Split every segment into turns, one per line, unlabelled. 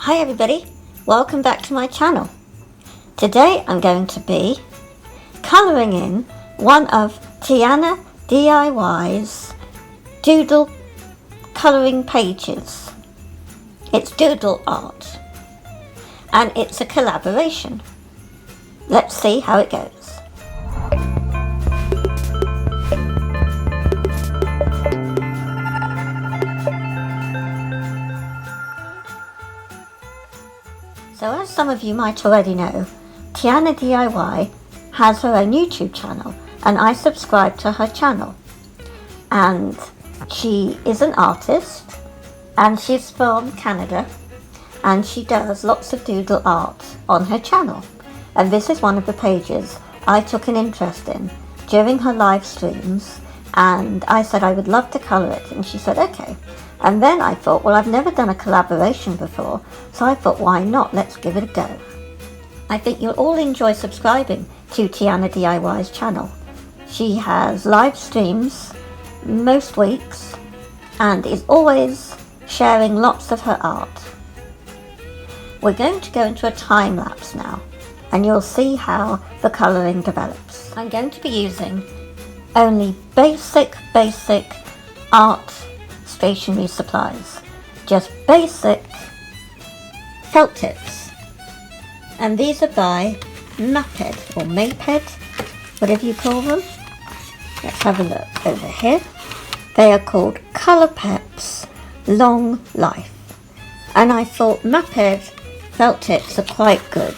Hi everybody, welcome back to my channel. Today I'm going to be colouring in one of TianaDiyy's doodle colouring pages. It's doodle art and it's a collaboration. Let's see how it goes. So as some of you might already know, TianaDiy has her own YouTube channel and I subscribe to her channel. And she is an artist and she's from Canada and she does lots of doodle art on her channel. And this is one of the pages I took an interest in during her live streams, and I said I would love to colour it, and she said okay. And then I thought, well, I've never done a collaboration before, so I thought, why not? Let's give it a go. I think you'll all enjoy subscribing to TianaDiy's channel. She has live streams most weeks and is always sharing lots of her art. We're going to go into a time lapse now, and you'll see how the colouring develops. I'm going to be using only basic art stationery supplies, just basic felt tips, and these are by Maped or Maped, whatever you call them. Let's have a look over here. They are called Colour Peps Long Life, and I thought Maped felt tips are quite good.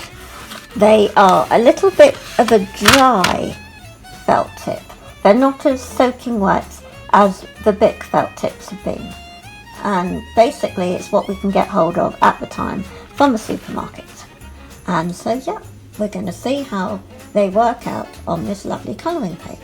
They are a little bit of a dry felt tip. They're not as soaking wet as the Bic felt tips have been, and basically it's what we can get hold of at the time from the supermarket. And so yeah, we're going to see how they work out on this lovely colouring page.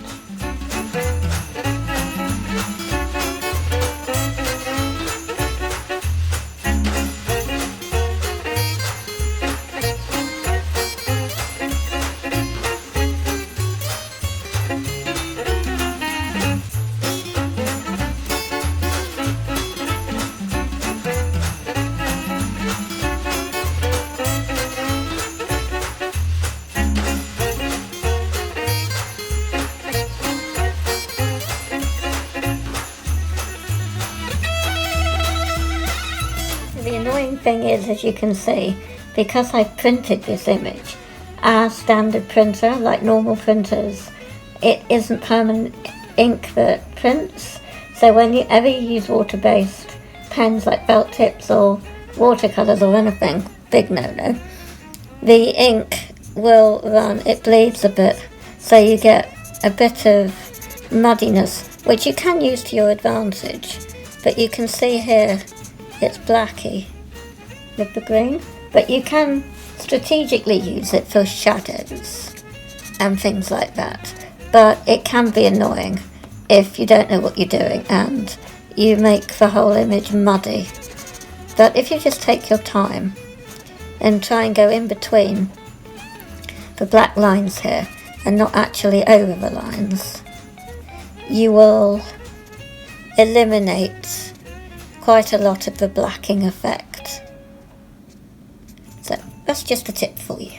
The annoying thing is, as you can see, because I printed this image, our standard printer, like normal printers, it isn't permanent ink that prints. So whenever you use water-based pens like felt tips or watercolours or anything, big no-no, the ink will run, it bleeds a bit, so you get a bit of muddiness, which you can use to your advantage. But you can see here, it's blacky with the green, but you can strategically use it for shadows and things like that. But it can be annoying if you don't know what you're doing and you make the whole image muddy. But if you just take your time and try and go in between the black lines here and not actually over the lines, you will eliminate quite a lot of the blacking effect. So that's just a tip for you.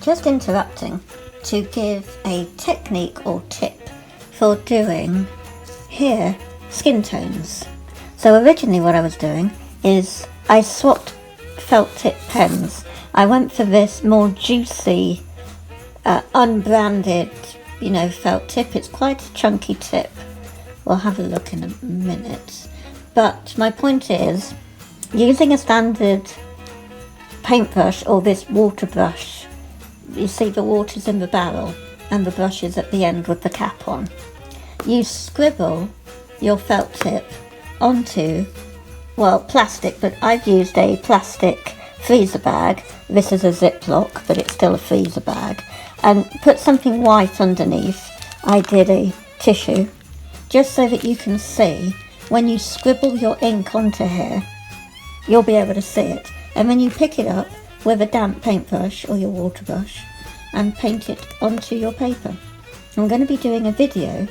Just interrupting to give a technique or tip for doing here skin tones. So originally what I was doing is I swapped felt tip pens. I went for this more juicy, unbranded, felt tip. It's quite a chunky tip. We'll have a look in a minute. But my point is, using a standard paintbrush or this water brush you see the water's in the barrel and the brush is at the end with the cap on. You scribble your felt tip onto, well, plastic, but I've used a plastic freezer bag. This is a Ziploc, but it's still a freezer bag. And put something white underneath. I did a tissue, just so that you can see when you scribble your ink onto here, you'll be able to see it. And then you pick it up with a damp paintbrush or your water brush and paint it onto your paper. I'm going to be doing a video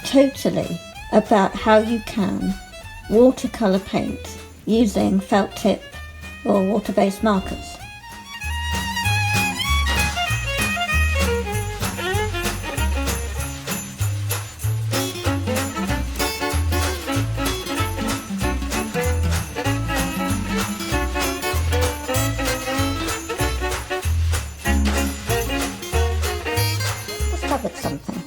totally about how you can watercolour paint using felt tip or water-based markers. Discovered something.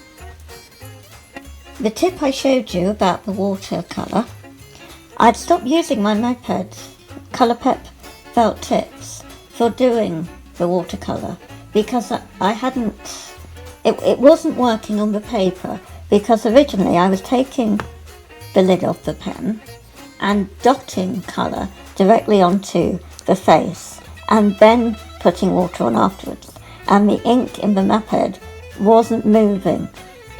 The tip I showed you about the watercolour, I'd stopped using my moped Colourpep felt tips for doing the watercolour because I hadn't, it wasn't working on the paper, because originally I was taking the lid off the pen and dotting colour directly onto the face and then putting water on afterwards, and the ink in the moped wasn't moving,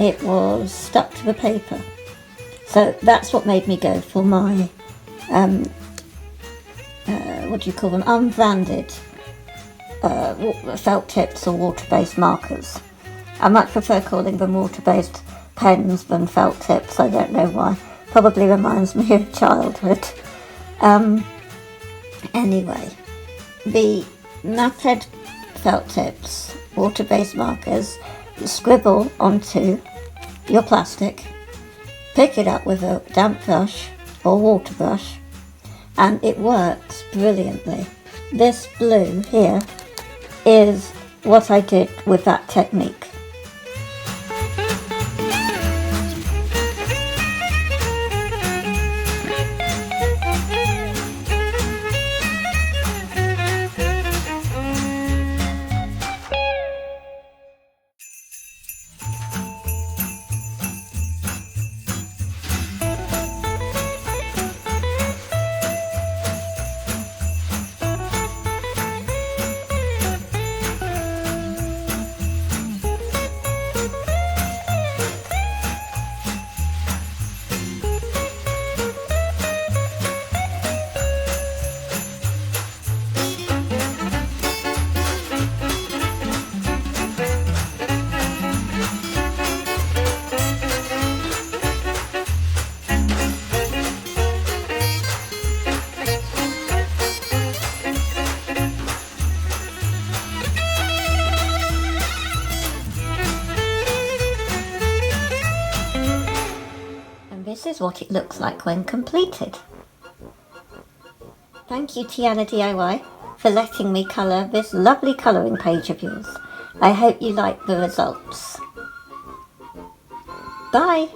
it was stuck to the paper. So that's what made me go for my what do you call them, unbranded felt tips or water-based markers. I much prefer calling them water-based pens than felt tips. I don't know why. Probably reminds me of childhood. Anyway, the moped felt tips, water-based markers, you scribble onto your plastic, pick it up with a damp brush or water brush, and it works brilliantly. This blue here is what I did with that technique. This is what it looks like when completed. Thank you, TianaDiy, for letting me colour this lovely colouring page of yours. I hope you like the results. Bye!